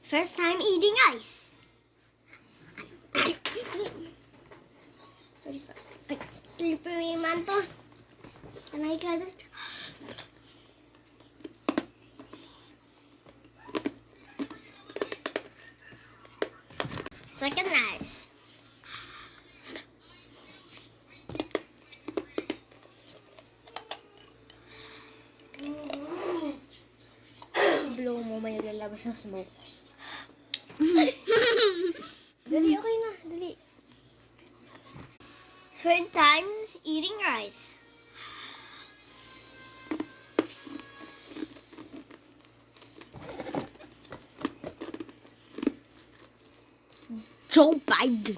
First time eating rice. Sorry. Ay, slippery man to. Can I try this? Second rice. Blow mo, may lalabas ng smoke. Dali, okay na. Dali. Third time eating rice. Joe Biden.